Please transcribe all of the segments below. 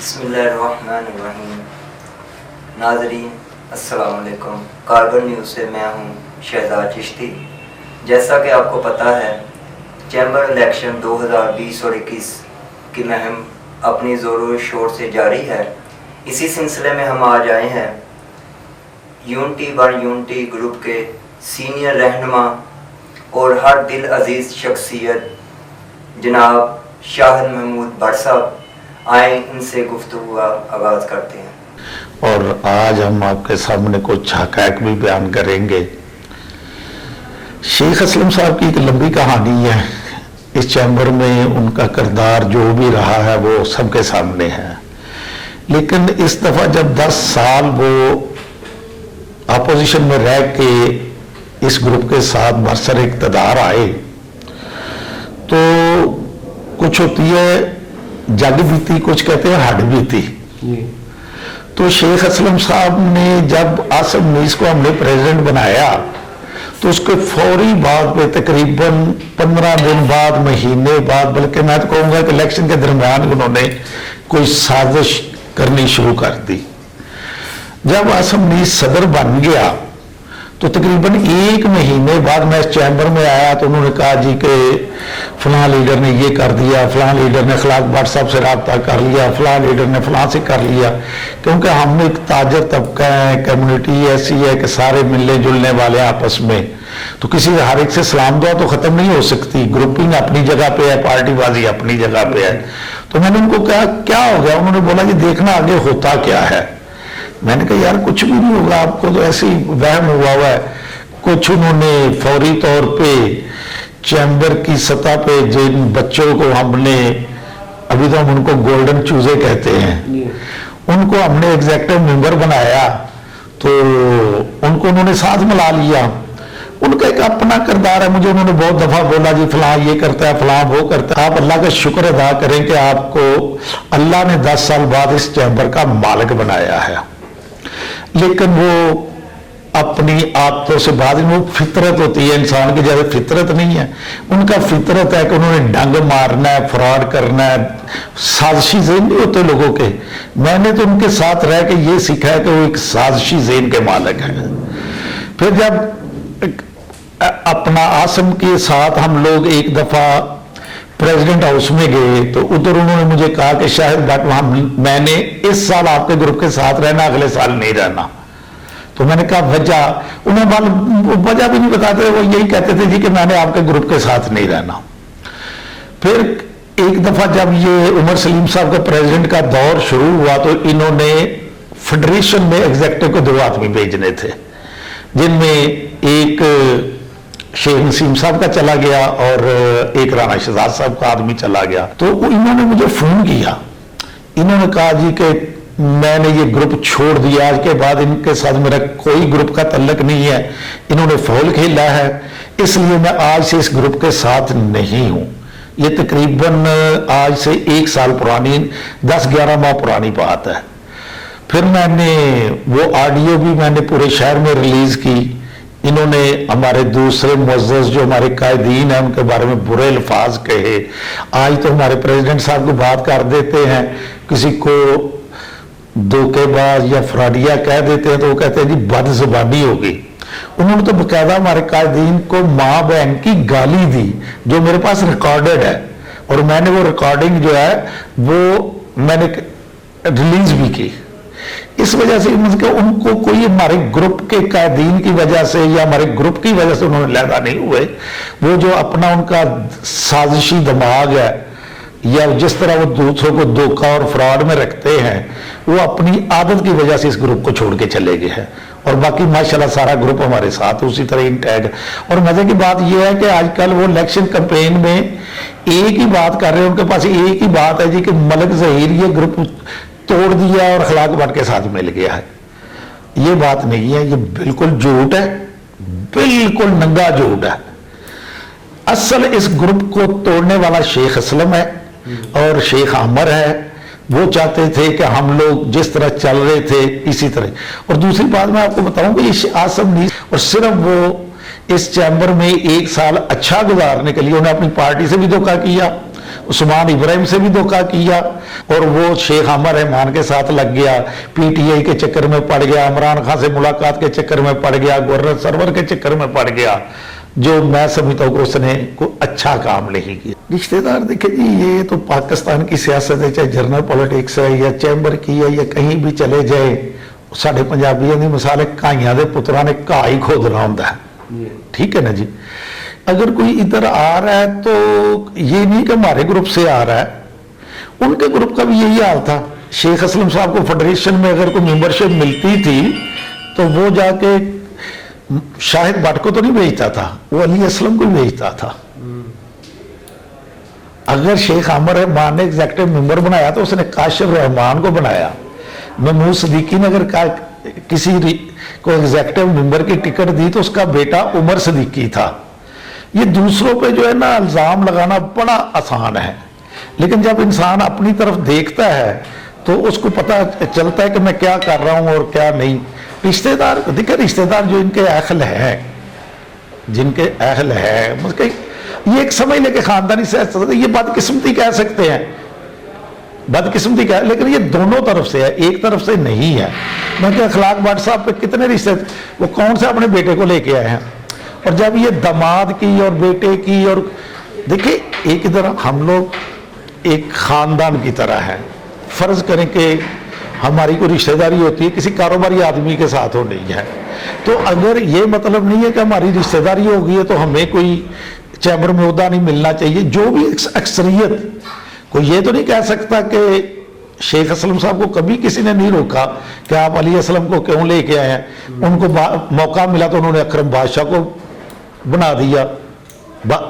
بسم اللہ الرحمن الرحیم۔ ناظرین السلام علیکم، کاربن نیوز سے میں ہوں شہزاد چشتی۔ جیسا کہ آپ کو پتہ ہے، چیمبر الیکشن 2020 اور 21 کی مہم اپنی زور و شور سے جاری ہے۔ اسی سلسلے میں ہم آج آئے ہیں یونٹی بن یونٹی گروپ کے سینئر رہنما اور ہر دل عزیز شخصیت جناب شاہد محمود بٹ صاحب، آئیں ان سے گفتگو آغاز کرتے ہیں۔ اور آج ہم آپ کے سامنے کچھ حقائق بھی بیان کریں گے۔ شیخ اسلم صاحب کی ایک لمبی کہانی ہے، اس چیمبر میں ان کا کردار جو بھی رہا ہے وہ سب کے سامنے ہے، لیکن اس دفعہ جب 10 سال وہ اپوزیشن میں رہ کے اس گروپ کے ساتھ برسر اقتدار آئے تو کچھ ہوتی ہے جگ بیتی، کچھ کہتے ہیں ہڈ بیتی۔ تو شیخ اسلم صاحب نے جب آصم نیس کو ہم نے پریزیڈنٹ بنایا تو اس کے فوری بعد پہ تقریباً 15 دن بعد، مہینے بعد، بلکہ میں تو کہوں گا کہ الیکشن کے درمیان انہوں نے کوئی سازش کرنی شروع کر دی۔ جب آصم نیس صدر بن گیا تو تقریباً 1 مہینے بعد میں اس چیمبر میں آیا تو انہوں نے کہا جی کہ فلاں لیڈر نے یہ کر دیا، فلاں لیڈر نے خلاق بٹ صاحب سے رابطہ کر لیا، فلاں لیڈر نے فلاں سے کر لیا، کیونکہ ہم ایک تاجر طبقہ ہے، کمیونٹی ایسی ہے کہ سارے ملنے جلنے والے آپس میں، تو کسی ہر ایک سے سلام دعا تو ختم نہیں ہو سکتی، گروپنگ اپنی جگہ پہ ہے، پارٹی بازی اپنی جگہ پہ ہے۔ تو میں نے ان کو کہا کیا ہو گیا؟ انہوں نے بولا جی دیکھنا آگے ہوتا کیا ہے۔ میں نے کہا یار کچھ بھی نہیں ہوگا، آپ کو تو ایسی وہم ہوا ہوا ہے۔ کچھ انہوں نے فوری طور پہ چیمبر کی سطح پہ جن بچوں کو ہم نے، ابھی تو ہم ان کو گولڈن چوزے کہتے ہیں، ان کو ہم نے ایگزیکٹو ممبر بنایا، تو ان کو انہوں نے ساتھ ملا لیا۔ ان کا ایک اپنا کردار ہے، مجھے انہوں نے بہت دفعہ بولا جی فلاں یہ کرتا ہے، فلاں وہ کرتا ہے۔ آپ اللہ کا شکر ادا کریں کہ آپ کو اللہ نے 10 سال بعد اس چیمبر کا مالک بنایا ہے، لیکن وہ اپنی عادتوں سے بعد میں، وہ فطرت ہوتی ہے انسان کی، جیسے فطرت نہیں ہے، ان کا فطرت ہے کہ انہوں نے ڈنگ مارنا ہے، فراڈ کرنا ہے، سازشی ذہن نہیں ہوتے لوگوں کے۔ میں نے تو ان کے ساتھ رہ کے یہ سیکھا ہے کہ وہ ایک سازشی ذہن کے مالک ہیں۔ پھر جب اپنا آصم کے ساتھ ہم لوگ ایک دفعہ پریزیڈنٹ ہاؤس میں گئے تو ادھر انہوں نے مجھے کہا کہ شاہد بٹ میں نے اس سال آپ کے گروپ کے ساتھ رہنا، اگلے سال نہیں رہنا۔ تو میں نے کہا وجہ؟ انہیں وجہ بھی نہیں بتاتے، وہ یہی کہتے تھے جی کہ میں نے آپ کے گروپ کے ساتھ نہیں رہنا۔ پھر ایک دفعہ جب یہ عمر سلیم صاحب کا پریزیڈنٹ کا دور شروع ہوا تو انہوں نے فیڈریشن میں ایگزیکٹو کو 2 آدمی بھیجنے تھے، جن میں ایک شیخ نسیم صاحب کا چلا گیا اور ایک رانا شہزاد صاحب کا آدمی چلا گیا۔ تو انہوں نے مجھے فون کیا، انہوں نے کہا جی کہ میں نے یہ گروپ چھوڑ دیا، آج کے بعد ان کے ساتھ میرا کوئی گروپ کا تعلق نہیں ہے، انہوں نے فول کھیلا ہے، اس لیے میں آج سے اس گروپ کے ساتھ نہیں ہوں۔ یہ تقریباً آج سے 1 سال پرانی، 10-11 ماہ پرانی بات ہے۔ پھر میں نے وہ آڈیو بھی میں نے پورے شہر میں ریلیز کی۔ انہوں نے ہمارے دوسرے معزز جو ہمارے قائدین ہیں ان کے بارے میں برے الفاظ کہے۔ آج تو ہمارے پریزیڈنٹ صاحب کو بات کر دیتے ہیں، کسی کو دھوکے باز یا فراڈیا کہہ دیتے ہیں تو وہ کہتے ہیں جی بد زبانی ہوگی۔ انہوں نے تو باقاعدہ ہمارے قائدین کو ماں بہن کی گالی دی، جو میرے پاس ریکارڈڈ ہے، اور میں نے وہ ریکارڈنگ جو ہے وہ میں نے ریلیز بھی کی۔ اس وجہ سے ان کو کوئی ہمارے گروپ کے قائدین کی وجہ سے یا ہمارے گروپ کی وجہ سے انہوں نے علیحدہ نہیں ہوئے۔ وہ جو اپنا ان کا سازشی دماغ ہے یا جس طرح وہ دوسروں کو دھوکہ اور فراڈ میں رکھتے ہیں، وہ اپنی عادت کی وجہ سے اس گروپ کو چھوڑ کے چلے گئے ہیں، اور باقی ماشاءاللہ سارا گروپ ہمارے ساتھ اسی طرح انٹیگ۔ اور مزے کی بات یہ ہے کہ آج کل وہ الیکشن کمپین میں ایک ہی بات کر رہے ہیں، ان کے پاس ایک ہی بات ہے جی کہ ملک ظہیر یہ گروپ توڑ دیا اور خلاق بٹ کے ساتھ مل گیا ہے۔ یہ بات نہیں ہے، یہ بالکل جھوٹ ہے، بالکل ننگا جھوٹ ہے۔ اصل اس گروپ کو توڑنے والا شیخ اسلم ہے اور شیخ عامر ہے۔ وہ چاہتے تھے کہ ہم لوگ جس طرح چل رہے تھے اسی طرح۔ اور دوسری بات میں آپ کو بتاؤں کہ یہ آصم نیس اور صرف وہ اس چیمبر میں 1 سال اچھا گزارنے کے لیے انہیں اپنی پارٹی سے بھی دھوکہ کیا، उस्मान इब्राहिम से भी धोखा किया और वो शेख आमिर रहमान के साथ लग गया, पीटीआई के चक्कर में पड़ गया, इमरान खान से मुलाकात के चक्कर में पड़ गया, गवर्नर सरवर के चक्कर में पड़ गया, जो मैं समझता हूँ कि उसने कोई अच्छा काम नहीं किया। रिश्तेदार देखे जी, ये तो पाकिस्तान की सियासत है, चाहे जर्नल पॉलिटिक्स है या चैम्बर की है या कहीं भी चले जाए, साढ़े पंजाबियों की मिसाल है, घाइयां दे पुत्रा ने घाह ही खोदना होता है, ठीक है ना जी। अगर कोई इधर आ रहा है तो ये नहीं कि हमारे ग्रुप से आ रहा है, उनके ग्रुप का भी यही हाल था। शेख असलम साहब को फेडरेशन में अगर कोई मेंबरशिप मिलती थी तो वो जाके शाहिद भट्ट को तो नहीं भेजता था, वो अली असलम को भेजता था। अगर शेख आमिर रहमान ने एग्जेक्टिव मेंबर बनाया तो उसने काशिफ रहमान को बनाया। महमूद सिद्दीकी ने अगर किसी को एग्जेक्टिव मेंबर की टिकट दी तो उसका बेटा उमर सिद्दीकी था। ये दूसरों पे जो है ना इल्जाम लगाना बड़ा आसान है, लेकिन जब इंसान अपनी तरफ देखता है तो उसको पता चलता है कि मैं क्या कर रहा हूं और क्या नहीं। रिश्तेदार देखिए, रिश्तेदार जो इनके अहल हैं, जिनके अहल है, मतलब ये एक समझ लेके खानदानी से ये बदकिस्मती कह सकते हैं, बदकिस्मती कह, लेकिन ये दोनों तरफ से है, एक तरफ से नहीं है। मैं क्या अखलाक भट्ट साहब पे कितने रिश्ते, वो कौन से अपने बेटे को लेके आए हैं, और जब ये दामाद की और बेटे की, और देखिए एक इधर हम लोग एक खानदान की तरह हैं। फर्ज करें कि हमारी कोई रिश्तेदारी होती है किसी कारोबारी आदमी के साथ हो नहीं है, तो अगर ये मतलब नहीं है कि हमारी रिश्तेदारी हो गई है तो हमें कोई चैम्बर में ओहदा नहीं मिलना चाहिए। जो भी अक्सरियत, कोई ये तो नहीं कह सकता कि शेख असलम साहब को कभी किसी ने नहीं रोका कि आप अली असलम को क्यों लेके आए हैं। उनको मौका मिला तो उन्होंने अकरम बादशाह को बना दिया,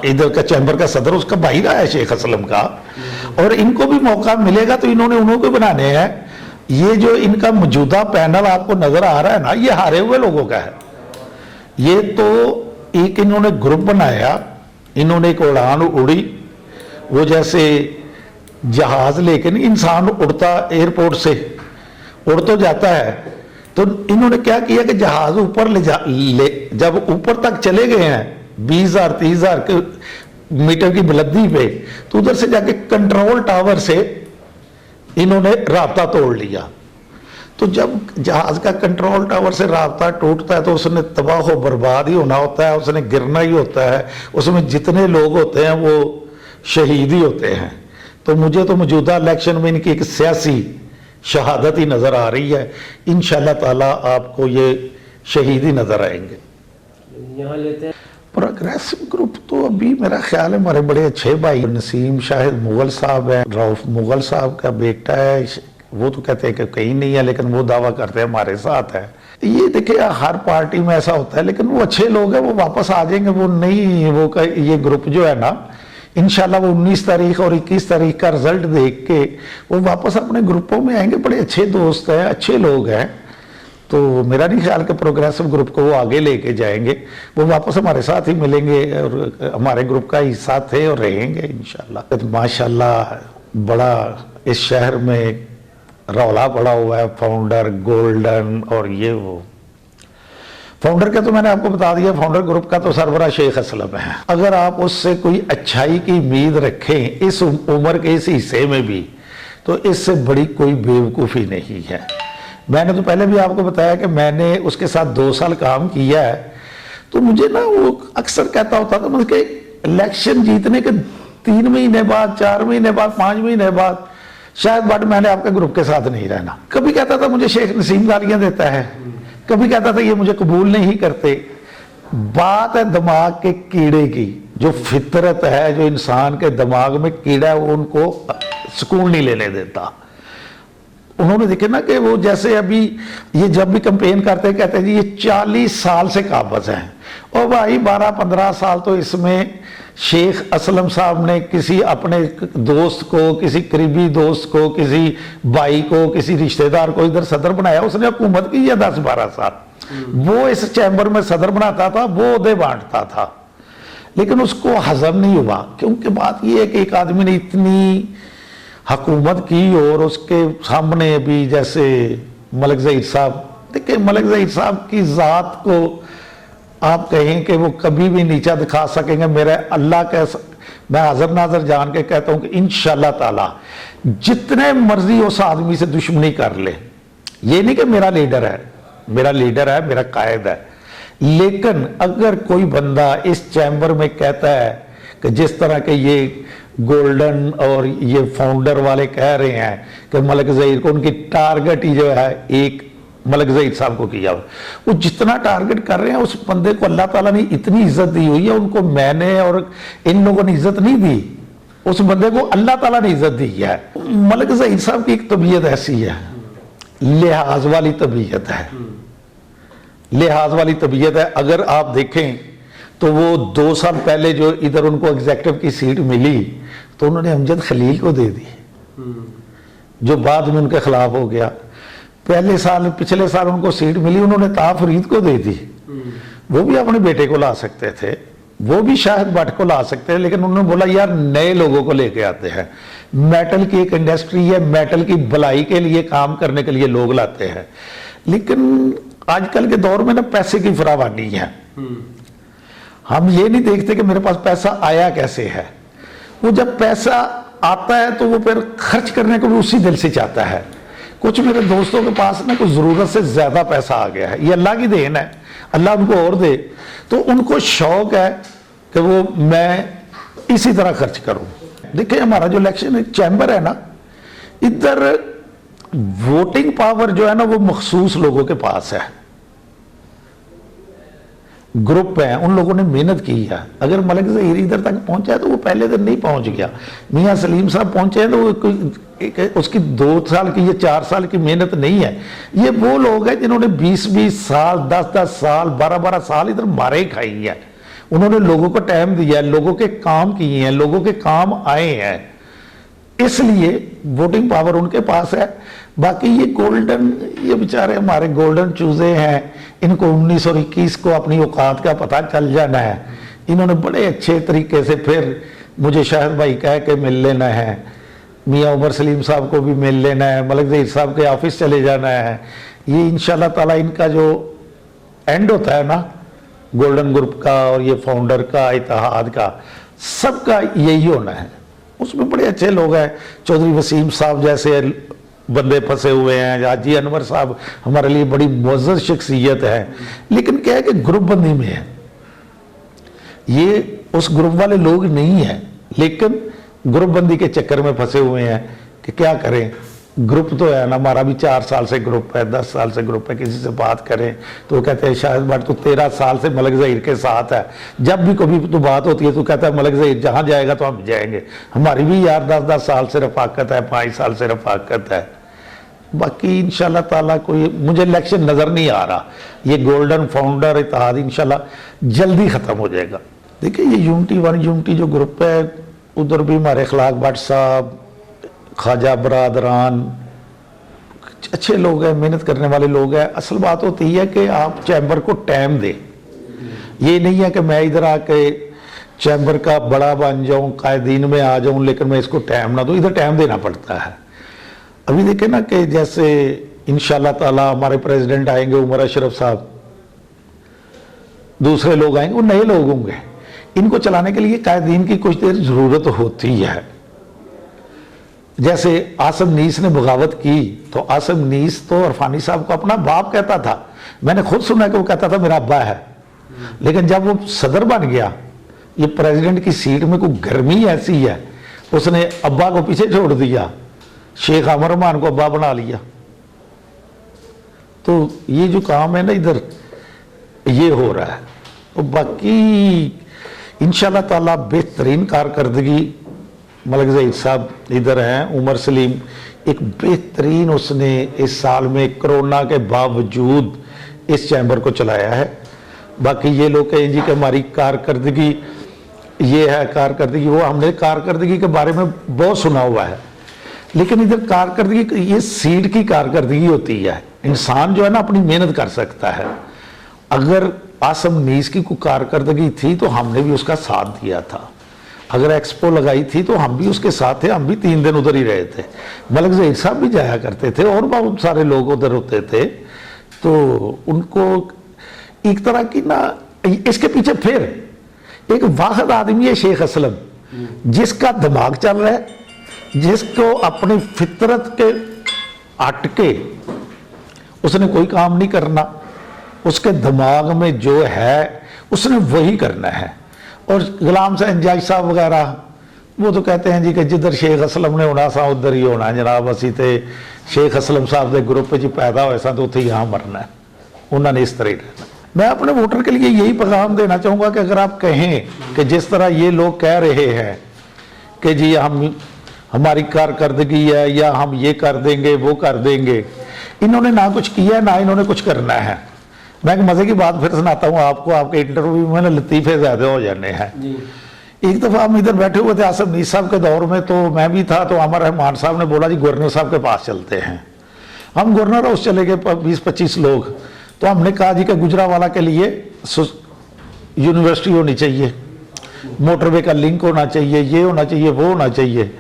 इधर का चैम्बर का सदर उसका भाई रहा है शेख असलम का, और इनको भी मौका मिलेगा तो इन्होंने उन्हों को बनाने हैं। ये जो इनका मौजूदा पैनल आपको नजर आ रहा है ना, ये हारे हुए लोगों का है। ये तो एक इन्होंने ग्रुप बनाया, इन्होंने एक उड़ान उड़ी, वो जैसे जहाज लेके नहीं इंसान उड़ता एयरपोर्ट से उड़ तो जाता है, तो इन्होंने क्या किया कि जहाज ऊपर जब ऊपर तक चले गए हैं 20,000 30,000 मीटर की बुलंदी पे, तो उधर से जाके कंट्रोल टावर से इन्होंने राब्ता तोड़ लिया। तो जब जहाज का कंट्रोल टावर से राब्ता टूटता है तो उसने तबाह हो बर्बाद ही होना होता है, उसने गिरना ही होता है, उसमें जितने लोग होते हैं वो शहीद ही होते हैं। तो मुझे तो मौजूदा इलेक्शन में इनकी एक सियासी शहादत ही नज़र आ रही है। इंशाअल्लाह ताला आपको ये शहीद ही नज़र आएंगे। यहाँ लेते हैं प्रोग्रेसिव ग्रुप तो अभी मेरा ख्याल है हमारे बड़े अच्छे भाई नसीम शाहिद मुगल साहब हैं, रऊफ मुगल साहब का बेटा है, वो तो कहते हैं कि कहीं नहीं है, लेकिन वो दावा करते हैं हमारे साथ है। ये देखिए हर पार्टी में ऐसा होता है, लेकिन वो अच्छे लोग हैं, वो वापस आ जाएंगे। वो नहीं, वो ये ग्रुप जो है ना, इंशाल्लाह वो 19 तारीख और 21 तारीख का रिजल्ट देख के वो वापस अपने ग्रुपों में आएंगे। बड़े अच्छे दोस्त हैं, अच्छे लोग हैं, तो मेरा नहीं ख्याल कि प्रोग्रेसिव ग्रुप को वो आगे लेके जाएंगे। वो वापस हमारे साथ ही मिलेंगे और हमारे ग्रुप का हिस्सा थे और रहेंगे इंशाल्लाह। तो माशाल्लाह बड़ा इस शहर में रौला पड़ा हुआ है, फाउंडर गोल्डन और ये वो। फाउंडर का तो मैंने आपको बता दिया, फाउंडर ग्रुप का तो सरबराह शेख असलम है। अगर आप उससे कोई अच्छाई की उम्मीद रखें इस उम्र के इस हिस्से में भी, तो इससे बड़ी कोई बेवकूफ़ी नहीं है। मैंने तो पहले भी आपको बताया कि मैंने उसके साथ 2 साल काम किया है, तो मुझे ना वो अक्सर कहता होता था मतलब कि इलेक्शन जीतने के 3 महीने बाद, 4 महीने बाद, 5 महीने बाद शायद बट मैंने आपके ग्रुप के साथ नहीं रहना। कभी कहता था मुझे शेख नसीम गालियां देता है, कभी कहता था ये मुझे कबूल नहीं करते। बात है दिमाग के कीड़े की, जो फितरत है, जो इंसान के दिमाग में कीड़ा है, वो उनको सुकून नहीं लेने देता। उन्होंने देखे ना कि वो जैसे अभी ये जब भी कंपेन करते हैं कहते हैं जी ये 40 साल से काबज हैं, और भाई 12-15 साल तो इसमें शेख असलम साहब ने किसी अपने दोस्त को, किसी करीबी दोस्त को, किसी भाई को, किसी रिश्तेदार को इधर सदर बनाया। उसने हुकूमत की है 10-12 साल। वो इस चैम्बर में सदर बनाता था, वो ओहदे बांटता था, लेकिन उसको हजम नहीं हुआ। क्योंकि बात ये है कि एक आदमी ने इतनी हुकूमत की और उसके सामने भी जैसे मलिक ज़हीर साहब, देखिए मलिक ज़हीर साहब की ज़ात को आप कहें कि वो कभी भी नीचा दिखा सकेंगे। मेरे अल्लाह के मैं हाजिर नाजर जान के कहता हूं कि इंशाल्लाह ताला जितने मर्जी उस आदमी से दुश्मनी कर ले, ये नहीं कि मेरा लीडर है, मेरा कायद है, लेकिन अगर कोई बंदा इस चैम्बर में कहता है कि जिस तरह के ये गोल्डन और ये फाउंडर वाले कह रहे हैं कि मलिक ज़हीर को उनकी टारगेट ही जो है एक मलिक ज़हीर साहब को किया, वो जितना टारगेट कर रहे हैं उस बंदे को अल्लाह ताला ने इतनी इज्जत दी हुई है, उनको मैंने और इन लोगों ने इज्जत नहीं दी, उस बंदे को अल्लाह ताला ने इज्जत दी है। मलिक ज़हीर साहब की एक तबीयत ऐसी है, लिहाज वाली तबीयत है, लिहाज वाली तबीयत है। अगर आप देखें तो वो 2 साल पहले जो इधर उनको एग्जेक्टिव की सीट मिली तो उन्होंने अमजद खलील को दे दी, जो बाद में उनके खिलाफ हो गया। पिछले साल उनको सीट मिली, उन्होंने ता फरीद को दे दी, वो भी अपने बेटे को ला सकते थे, वो भी शायद भट्ट को ला सकते हैं, लेकिन उन्होंने बोला यार नए लोगों को लेके आते हैं, मेटल की एक इंडस्ट्री है, मेटल की भलाई के लिए काम करने के लिए लोग लाते हैं। लेकिन आजकल के दौर में ना पैसे की फरावानी है, हम ये नहीं देखते कि मेरे पास पैसा आया कैसे है, वो जब पैसा आता है तो वो फिर खर्च करने को भी उसी दिल से चाहता है। कुछ मेरे दोस्तों के पास ना कुछ जरूरत से ज्यादा पैसा आ गया है, ये अल्लाह की देन है, अल्लाह उनको और दे, तो उनको शौक है कि वो मैं इसी तरह खर्च करूं। देखिए हमारा जो इलेक्शन चैम्बर है ना, इधर वोटिंग पावर जो है ना वो मखसूस लोगों के पास है, ग्रुप है, उन लोगों ने मेहनत की है। अगर मलिक ज़हीर इधर तक पहुंचा है तो वो पहले दिन नहीं पहुंच गया, मियां सलीम साहब पहुंचे हैं तो वो उसकी 2 साल की या 4 साल की मेहनत नहीं है, ये वो लोग हैं जिन्होंने 20-20 साल 10-10 साल 12-12 साल इधर मारे खाई है, उन्होंने लोगों को टाइम दिया है, लोगों के काम किए हैं, लोगों के काम आए हैं, इसलिए वोटिंग पावर उनके पास है। बाकी ये गोल्डन, ये बेचारे हमारे गोल्डन चूजे हैं, इनको 19 और 21 को अपनी औकात का पता चल जाना है। इन्होंने बड़े अच्छे तरीके से फिर मुझे शाहिद भाई कह के मिल लेना है, मियाँ उमर सलीम साहब को भी मिल लेना है, मलिक ज़हीर साहब के ऑफिस चले जाना है। ये इंशाल्लाह ताला इनका जो एंड होता है ना गोल्डन ग्रुप का और ये फाउंडर का, इत्तेहाद का, सबका यही होना है। उसमें बड़े अच्छे लोग हैं, चौधरी वसीम साहब जैसे बंदे फंसे हुए हैं, हाजी अनवर साहब हमारे लिए बड़ी मुअज़्ज़ज़ शख्सियत है, लेकिन क्या है कि ग्रुप बंदी में है, ये उस ग्रुप वाले लोग नहीं है, लेकिन ग्रुप बंदी के चक्कर में फंसे हुए हैं कि क्या करें। ग्रुप तो है ना, हमारा भी 4 साल से ग्रुप है, 10 साल से ग्रुप है, किसी से बात करें तो कहते हैं शाहिद भट्ट तो 13 साल से मलिक ज़हीर के साथ है, जब भी कभी तो बात होती है तो कहता है मलिक ज़हीर जहाँ जाएगा तो हम जाएंगे। हमारी भी यार 10-10 साल से रफाकत है, 5 साल से रफाकत है। बाकी इंशाल्लाह ताला कोई मुझे इलेक्शन नज़र नहीं आ रहा, ये गोल्डन फाउंडर इत्तेहाद इंशाल्लाह जल्दी ख़त्म हो जाएगा। देखिए ये यूनिटी 1 यूनिटी जो ग्रुप है, उधर भी हमारे अखलाक भट्ट साहब, ख्वाजा बरादरान अच्छे लोग हैं, मेहनत करने वाले लोग हैं। असल बात होती है कि आप चैम्बर को टाइम दें, ये नहीं है कि मैं इधर आके चैम्बर का बड़ा बन जाऊं, कायदीन में आ जाऊं, लेकिन मैं इसको टाइम ना दूं, इधर टाइम देना पड़ता है। अभी देखें ना कि जैसे इंशाल्लाह ताला हमारे प्रेसिडेंट आएंगे उमर अशरफ साहब, दूसरे लोग आएंगे, वो नए लोग होंगे, इनको चलाने के लिए कायदीन की कुछ देर जरूरत होती है। जैसे आसम नीस ने बगावत की तो आसम नीस तो अरफानी साहब को अपना बाप कहता था, मैंने खुद सुना कि वो कहता था मेरा अब्बा है, लेकिन जब वो सदर बन गया, ये प्रेसिडेंट की सीट में कोई गर्मी ऐसी है, उसने अब्बा को पीछे छोड़ दिया, शेख आमिर रहमान को अब्बा बना लिया। तो ये जो काम है ना इधर ये हो रहा है। तो बाकी इंशाल्लाह ताला बेहतरीन कारकर्दगी मलिक ज़हीर साहब इधर हैं, उमर सलीम एक बेहतरीन उसने इस साल में कोरोना के बावजूद इस चैम्बर को चलाया है। बाकी ये लोग कहें जी कि हमारी कारकर्दगी ये है, कारकर्दगी वो, हमने कारकर्दगी के बारे में बहुत सुना हुआ है, लेकिन इधर कारकर्दगी ये सीट की कारकर्दगी होती है। इंसान जो है ना अपनी मेहनत कर सकता है। अगर आसम नीस की कोई कारकर्दगी थी तो हमने भी उसका साथ दिया था, अगर एक्सपो लगाई थी तो हम भी उसके साथ थे, हम भी 3 दिन उधर ही रहे थे, मलिक ज़हीर साहब भी जाया करते थे और बहुत सारे लोग उधर होते थे। तो उनको एक तरह की ना, इसके पीछे फिर एक वाहिद आदमी है शेख असलम, जिसका दिमाग चल रहा है, जिसको अपनी फितरत के हट के उसने कोई काम नहीं करना, उसके दिमाग में जो है उसने वही करना है। और गुलाम हुसैन जाज साहब वगैरह वो तो कहते हैं जी कि जिधर शेख असलम ने होना सा उधर ही होना जनाब, असी तो शेख असलम साहब के ग्रुप च पैदा होए सा तो उत्थे यहाँ मरना है, उन्होंने इस तरह रहना। मैं अपने वोटर के लिए यही पैगाम देना चाहूँगा कि अगर आप कहें कि जिस तरह ये लोग कह रहे हैं कि जी हम हमारी कारकर्दगी है या हम ये कर देंगे वो कर देंगे, इन्होंने ना कुछ किया ना इन्होंने कुछ करना है। मैं एक मज़े की बात फिर सुनाता हूँ आपको, आपके इंटरव्यू में ना लतीफ़े ज़्यादा हो जाने हैं। एक दफ़ा हम इधर बैठे हुए थे आसिफ नीस साहब के दौर में, तो मैं भी था, तो अमर रहमान साहब ने बोला जी गवर्नर साहब के पास चलते हैं। हम गवर्नर हाउस चले गए 20-25 लोग, तो हमने कहा जी कि गुजरावाला के लिए यूनिवर्सिटी होनी चाहिए, मोटरवे का लिंक होना चाहिए, ये होना चाहिए वो होना चाहिए।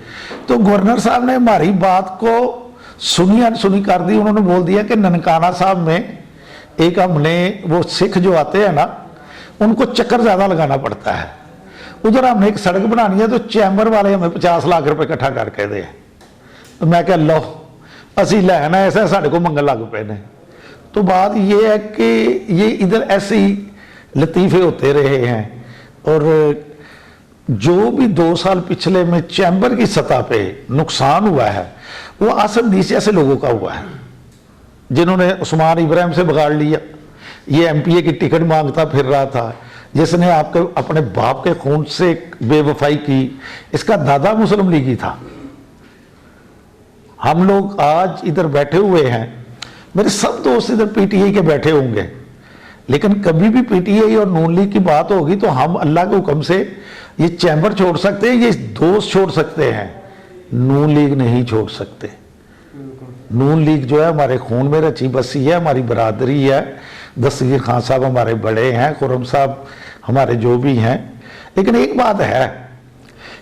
तो गवर्नर साहब ने हमारी बात को सुनी अनसुनी कर दी। उन्होंने बोल दिया कि ननकाना साहब में एक हमने वो सिख जो आते हैं ना उनको चक्कर ज़्यादा लगाना पड़ता है, उधर हमने एक सड़क बनानी है तो चैम्बर वाले हमें 50 लाख रुपए इकट्ठा करके दे। तो मैं कह लो असी लैना ऐसा साढ़े को मंगल लग पे ने। तो बात ये है कि ये इधर ऐसे ही लतीफ़े होते रहे हैं। और जो भी 2 साल पिछले में चैम्बर की सतह पे नुकसान हुआ है वो आसिफ नीस जैसे लोगों का हुआ है, जिन्होंने उस्मान इब्राहिम से बिगाड़ लिया, ये MPA की टिकट मांगता फिर रहा था, जिसने आपके अपने बाप के खून से बेवफाई की, इसका दादा मुस्लिम लीगी था। हम लोग आज इधर बैठे हुए हैं, मेरे सब दोस्त इधर PTI के बैठे होंगे, लेकिन कभी भी PTI और नून लीग की बात होगी तो हम अल्लाह के हुक्म से ये चैम्बर छोड़ सकते हैं, ये दोस्त छोड़ सकते हैं, नून लीग नहीं छोड़ सकते। नून लीग जो है हमारे खून में रची बसी है, हमारी बरादरी है। दस्तगीर खान साहब हमारे बड़े हैं, खुर्रम साहब हमारे जो भी हैं। लेकिन एक बात है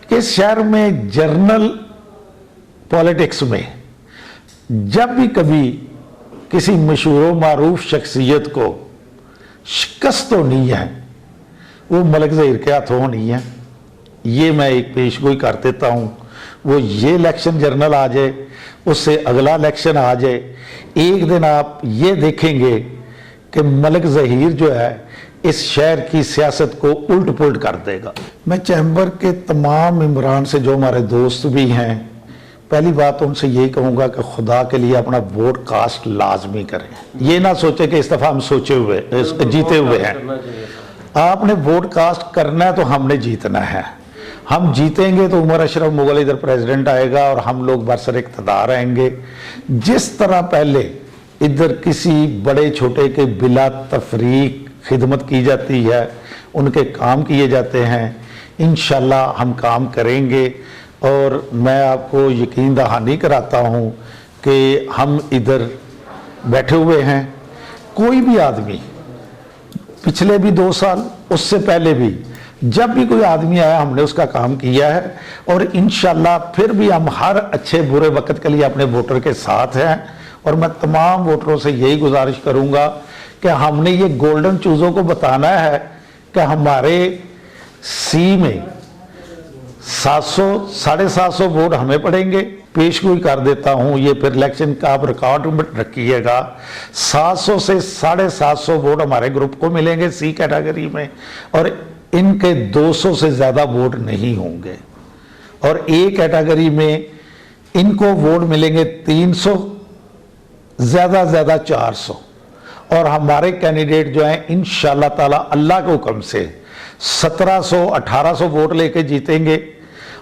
कि इस शहर में जर्नल पॉलिटिक्स में जब भी कभी किसी मशहूर मारूफ शख्सियत को शिकस्त तो नहीं है, वो मलिक ज़हीर के हाथों नहीं है। ये मैं एक पेशगोई कर देता हूँ, वो ये इलेक्शन जर्नल आ जाए, उससे अगला इलेक्शन आ जाए, एक दिन आप ये देखेंगे कि मलिक ज़हीर जो है इस शहर की सियासत को उल्ट पुल्ट कर देगा। मैं चैम्बर के तमाम मेंबरान से जो हमारे दोस्त भी हैं, पहली बात उनसे यही कहूँगा कि खुदा के लिए अपना वोट कास्ट लाजमी करें। ये ना सोचे कि इस दफ़ा हम सोचे हुए जीते हुए हैं। आपने वोट कास्ट करना है तो हमने जीतना है। हम जीतेंगे तो उमर अशरफ मुगल इधर प्रेसिडेंट आएगा और हम लोग बरसर इक़्तिदार आएंगे। जिस तरह पहले इधर किसी बड़े छोटे के बिला तफरीक खिदमत की जाती है, उनके काम किए जाते हैं, इंशाल्लाह हम काम करेंगे। और मैं आपको यकीन दहानी कराता हूँ कि हम इधर बैठे हुए हैं, कोई भी आदमी पिछले भी 2 साल उससे पहले भी जब भी कोई आदमी आया हमने उसका काम किया है। और इंशाल्लाह फिर भी हम हर अच्छे बुरे वक्त के लिए अपने वोटर के साथ हैं। और मैं तमाम वोटरों से यही गुजारिश करूँगा कि हमने ये गोल्डन चूज़ों को बताना है कि हमारे सी में 700-750 वोट हमें पड़ेंगे। पेशगोई कर देता हूँ, ये फिर इलेक्शन का आप रिकॉर्ड में रखिएगा, 700 से 750 वोट हमारे ग्रुप को मिलेंगे सी कैटेगरी में, और इनके 200 से ज़्यादा वोट नहीं होंगे। और ए कैटेगरी में इनको वोट मिलेंगे 300, ज़्यादा 400। और हमारे कैंडिडेट जो हैं इंशाअल्लाह ताला अल्लाह के हुक्म से 1700-1800 वोट लेके जीतेंगे।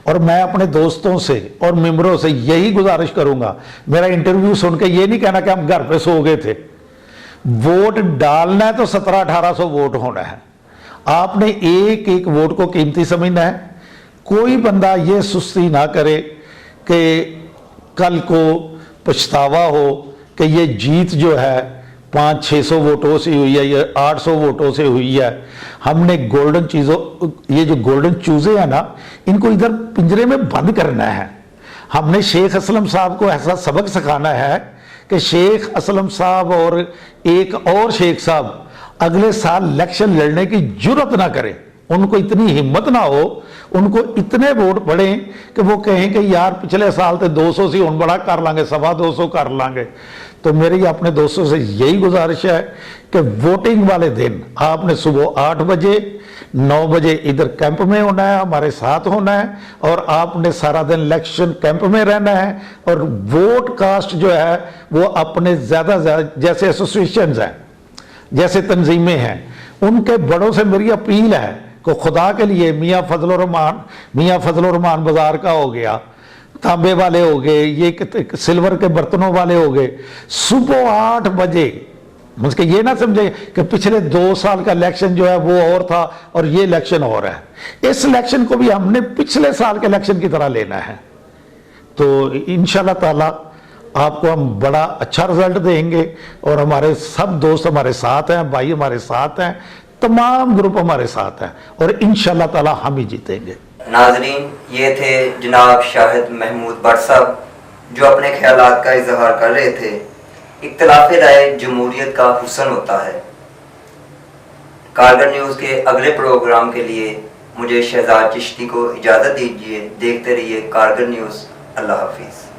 और मैं अपने दोस्तों से और मेंबरों से यही गुजारिश करूंगा, मेरा इंटरव्यू सुन के ये नहीं कहना कि हम घर पे सो गए थे। वोट डालना है तो 1700-1800 वोट होना है। आपने एक एक वोट को कीमती समझना है। कोई बंदा ये सुस्ती ना करे कि कल को पछतावा हो कि ये जीत जो है 500-600 वोटों से हुई है या 800 वोटों से हुई है। हमने गोल्डन चीज़ों, ये जो गोल्डन चूज़े हैं ना, इनको इधर पिंजरे में बंद करना है। हमने शेख असलम साहब को ऐसा सबक सिखाना है कि शेख असलम साहब और एक और शेख साहब अगले साल इलेक्शन लड़ने की जुर्रत ना करें। उनको इतनी हिम्मत ना हो, उनको इतने वोट पड़े कि वो कहें कि यार पिछले साल तो 200 से हम बड़ा कर लांगे, 225 कर लांगे। तो मेरी अपने दोस्तों से यही गुजारिश है कि वोटिंग वाले दिन आपने सुबह 8 बजे 9 बजे इधर कैंप में होना है, हमारे साथ होना है, और आपने सारा दिन इलेक्शन कैंप में रहना है। और वोट कास्ट जो है वो अपने ज़्यादा जैसे एसोसिएशंस हैं, जैसे तंजीमें हैं, उनके बड़ों से मेरी अपील है कि खुदा के लिए मियाँ फजलुर रहमान बाजार का हो गया, तांबे वाले हो गए, ये सिल्वर के बर्तनों वाले हो गए, सुबह 8 बजे, मुझे ये ना समझे कि पिछले 2 साल का इलेक्शन जो है वो और था और ये इलेक्शन और है। इस इलेक्शन को भी हमने पिछले साल के इलेक्शन की तरह लेना है। तो इंशाल्लाह ताला आपको हम बड़ा अच्छा रिजल्ट देंगे, और हमारे सब दोस्त हमारे साथ हैं, भाई हमारे साथ हैं, तमाम ग्रुप हमारे साथ हैं, और इंशाल्लाह ताला हम ही जीतेंगे। नाजरीन, ये थे जनाब शाहिद महमूद भट्ट साहब जो अपने ख्यालात का इजहार कर रहे थे। इख्तिलाफ राय जमहूरियत का हुस्न होता है। कारगर न्यूज़ के अगले प्रोग्राम के लिए मुझे शहजाद चिश्ती को इजाज़त दीजिए। देखते रहिए कारगर न्यूज़। अल्लाह हाफिज़।